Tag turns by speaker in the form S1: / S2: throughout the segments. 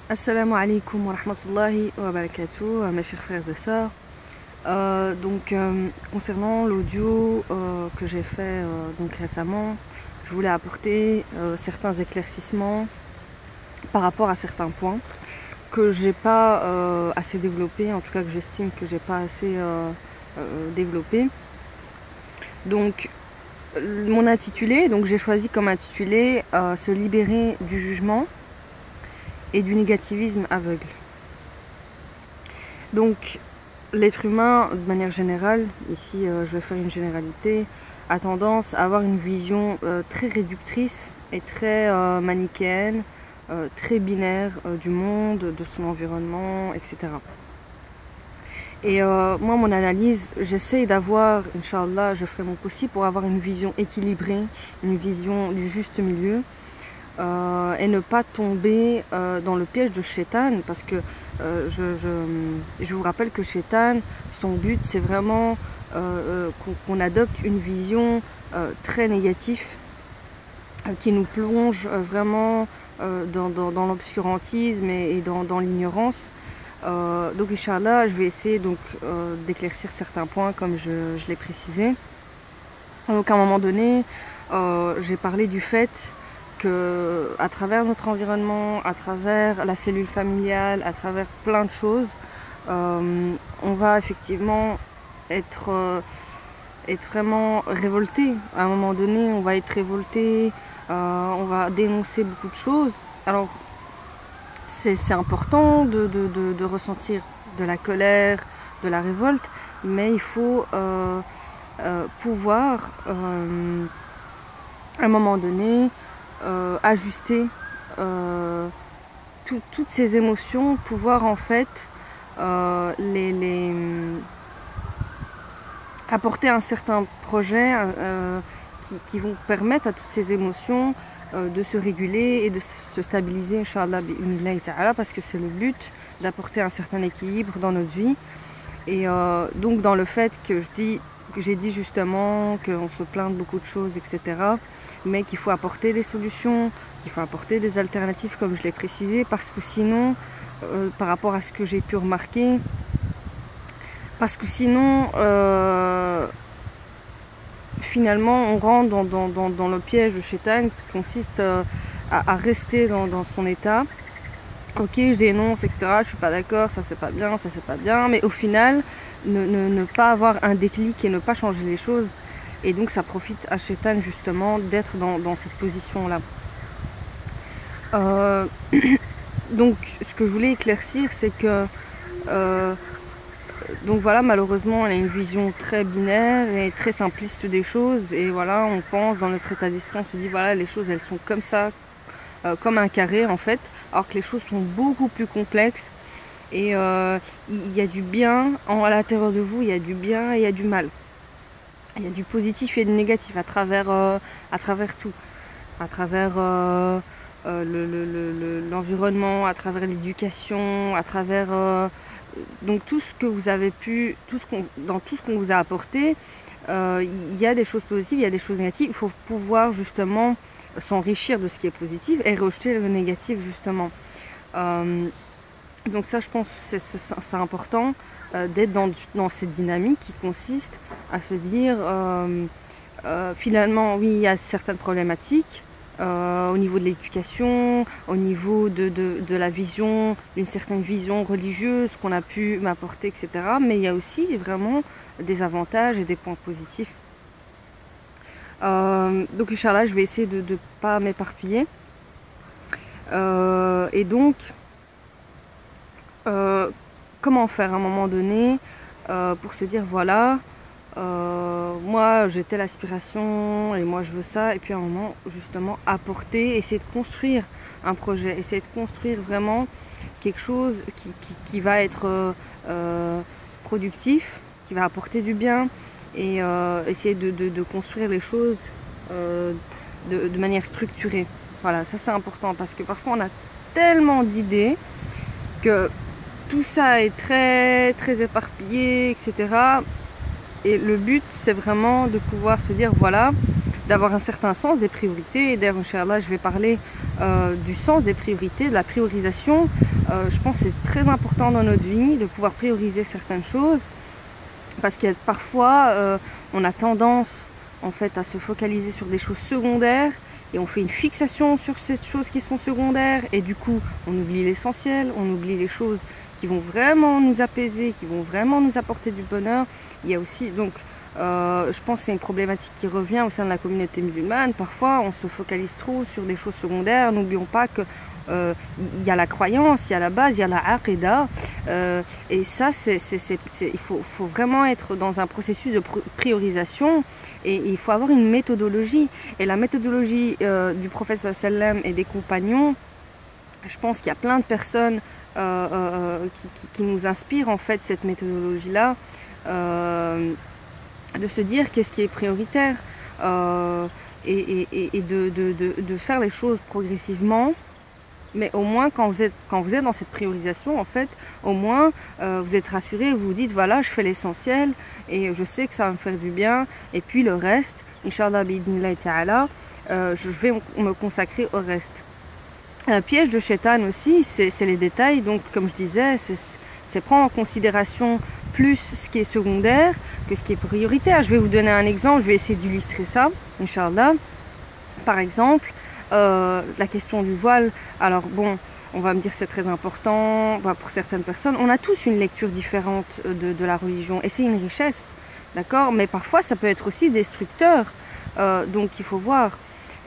S1: Assalamu alaikum wa rahmatullahi wa barakatuh, mes chers frères et sœurs. Concernant l'audio que j'ai fait donc récemment, je voulais apporter certains éclaircissements par rapport à certains points que j'ai pas assez développés, en tout cas que j'estime que j'ai pas assez développé. Donc mon intitulé, donc j'ai choisi comme intitulé se libérer du jugement et du négativisme aveugle. Donc l'être humain, de manière générale, ici je vais faire une généralité, a tendance à avoir une vision très réductrice et très manichéenne, très binaire du monde, de son environnement, etc. Et moi, mon analyse, j'essaye d'avoir, Inch'Allah, je fais mon possible pour avoir une vision équilibrée, une vision du juste milieu, et ne pas tomber dans le piège de Shaitan, parce que je vous rappelle que Shaitan, son but c'est vraiment qu'on adopte une vision très négative qui nous plonge vraiment dans l'obscurantisme et dans l'ignorance. Donc Inch'Allah, je vais essayer d'éclaircir certains points comme je l'ai précisé. Donc à un moment donné, j'ai parlé du fait à travers notre environnement, à travers la cellule familiale, à travers plein de choses, on va effectivement être vraiment révolté. À un moment donné, on va être révolté, on va dénoncer beaucoup de choses. Alors, c'est important de ressentir de la colère, de la révolte, mais il faut pouvoir, à un moment donné, ajuster toutes ces émotions, pouvoir en fait apporter un certain projet qui vont permettre à toutes ces émotions de se réguler et de se stabiliser, Inch'Allah, parce que c'est le but d'apporter un certain équilibre dans notre vie. Et donc dans le fait que j'ai dit justement qu'on se plaint de beaucoup de choses, etc., mais qu'il faut apporter des solutions, qu'il faut apporter des alternatives, comme je l'ai précisé, parce que sinon, par rapport à ce que j'ai pu remarquer, parce que sinon, finalement, on rentre dans le piège de Shaitan qui consiste à rester dans son état. Ok, je dénonce, etc., je suis pas d'accord, ça c'est pas bien, ça c'est pas bien, mais au final, ne pas avoir un déclic et ne pas changer les choses. Et donc ça profite à Shaitan justement d'être dans cette position-là. Donc ce que je voulais éclaircir, c'est que donc voilà, malheureusement, on a une vision très binaire et très simpliste des choses. Et voilà, on pense dans notre état d'esprit, on se dit voilà, les choses elles sont comme ça, comme un carré en fait, alors que les choses sont beaucoup plus complexes. Et il y a du bien à l'intérieur de vous, il y a du bien et il y a du mal. Il y a du positif et du négatif à travers tout, à travers l'environnement, à travers l'éducation, à travers donc tout ce que vous avez pu, dans tout ce qu'on vous a apporté, il y a des choses positives, il y a des choses négatives. Il faut pouvoir justement s'enrichir de ce qui est positif et rejeter le négatif justement. Donc ça, je pense que c'est important d'être dans cette dynamique qui consiste à se dire finalement oui, il y a certaines problématiques au niveau de l'éducation, au niveau de la vision, d'une certaine vision religieuse qu'on a pu m'apporter, etc. Mais il y a aussi vraiment des avantages et des points positifs. Donc Inch'Allah, je vais essayer de ne pas m'éparpiller. Et donc comment faire à un moment donné pour se dire voilà, moi j'ai telle aspiration et moi je veux ça, et puis à un moment justement apporter, essayer de construire un projet, essayer de construire vraiment quelque chose qui va être productif, qui va apporter du bien, et essayer de construire les choses de manière structurée. Voilà, ça c'est important, parce que parfois on a tellement d'idées que tout ça est très très éparpillé, etc. Et le but c'est vraiment de pouvoir se dire voilà, d'avoir un certain sens des priorités. Et d'ailleurs, Inch'Allah, je vais parler du sens des priorités, de la priorisation. Je pense que c'est très important dans notre vie de pouvoir prioriser certaines choses, parce que parfois on a tendance en fait à se focaliser sur des choses secondaires et on fait une fixation sur ces choses qui sont secondaires et du coup on oublie l'essentiel, on oublie les choses qui vont vraiment nous apaiser, qui vont vraiment nous apporter du bonheur. Il y a aussi donc je pense que c'est une problématique qui revient au sein de la communauté musulmane. Parfois on se focalise trop sur des choses secondaires. N'oublions pas que il y a la croyance, il y a la base, il y a la aqidah, et ça il faut vraiment être dans un processus de priorisation, et il faut avoir une méthodologie, et la méthodologie du prophète sallallahu alayhi wa sallam et des compagnons, je pense qu'il y a plein de personnes qui nous inspirent en fait cette méthodologie là, de se dire qu'est-ce qui est prioritaire, et de faire les choses progressivement. Mais au moins, quand vous êtes dans cette priorisation, en fait, au moins, vous êtes rassuré, vous vous dites, voilà, je fais l'essentiel, et je sais que ça va me faire du bien, et puis le reste, Inch'Allah, bi'idhnillahi ta'ala, je vais me consacrer au reste. Un piège de Shaitan aussi, c'est les détails, donc comme je disais, c'est prendre en considération plus ce qui est secondaire que ce qui est prioritaire. Je vais vous donner un exemple, je vais essayer d'illustrer ça, Inch'Allah. Par exemple, la question du voile. Alors bon, on va me dire c'est très important, pour certaines personnes. On a tous une lecture différente de la religion et c'est une richesse, d'accord? Mais parfois ça peut être aussi destructeur, donc il faut voir.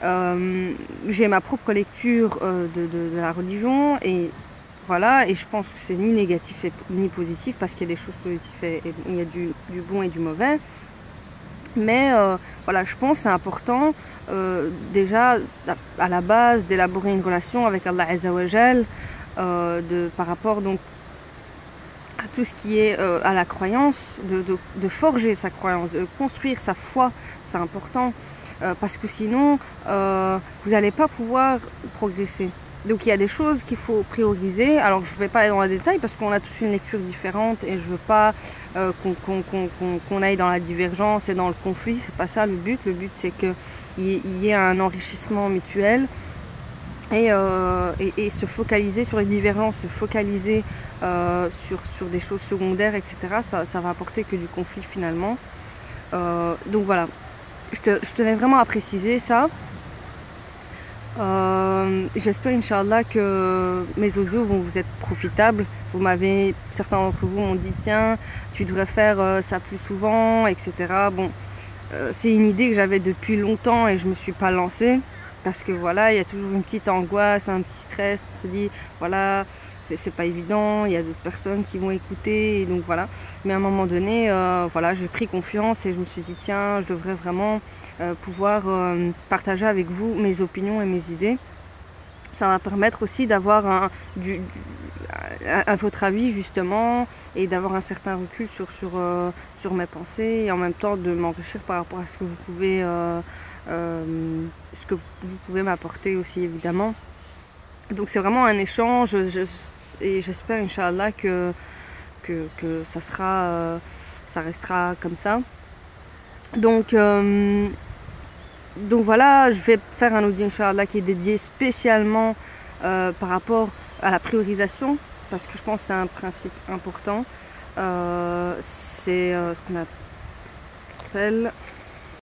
S1: J'ai ma propre lecture de la religion, et voilà, et je pense que c'est ni négatif ni positif, parce qu'il y a des choses positives et il y a du bon et du mauvais. Mais voilà, je pense que c'est important déjà à la base d'élaborer une relation avec Allah Azza wa Jal, par rapport donc à tout ce qui est à la croyance, de forger sa croyance, de construire sa foi, c'est important, parce que sinon vous n'allez pas pouvoir progresser. Donc il y a des choses qu'il faut prioriser. Alors je ne vais pas aller dans les détails parce qu'on a tous une lecture différente et je ne veux pas qu'on aille dans la divergence et dans le conflit. C'est pas ça le but. Le but c'est qu'il y ait un enrichissement mutuel et se focaliser sur les divergences, se focaliser sur des choses secondaires, etc. Ça va apporter que du conflit finalement. Donc voilà, je tenais vraiment à préciser ça. J'espère Inch'Allah que mes audios vont vous être profitables. Certains d'entre vous m'ont dit tiens, tu devrais faire ça plus souvent, etc. Bon, c'est une idée que j'avais depuis longtemps et je me suis pas lancée parce que voilà, il y a toujours une petite angoisse, un petit stress. On se dit voilà, c'est pas évident, il y a d'autres personnes qui vont écouter, et donc voilà. Mais à un moment donné, voilà, j'ai pris confiance et je me suis dit tiens, je devrais vraiment pouvoir partager avec vous mes opinions et mes idées. Ça va permettre aussi d'avoir votre avis justement, et d'avoir un certain recul sur mes pensées, et en même temps de m'enrichir par rapport à ce que vous pouvez m'apporter aussi évidemment. Donc c'est vraiment un échange, et j'espère Inch'Allah que ça restera comme ça. Donc voilà, je vais faire un audio Inch'Allah qui est dédié spécialement par rapport à la priorisation, parce que je pense que c'est un principe important. C'est ce qu'on appelle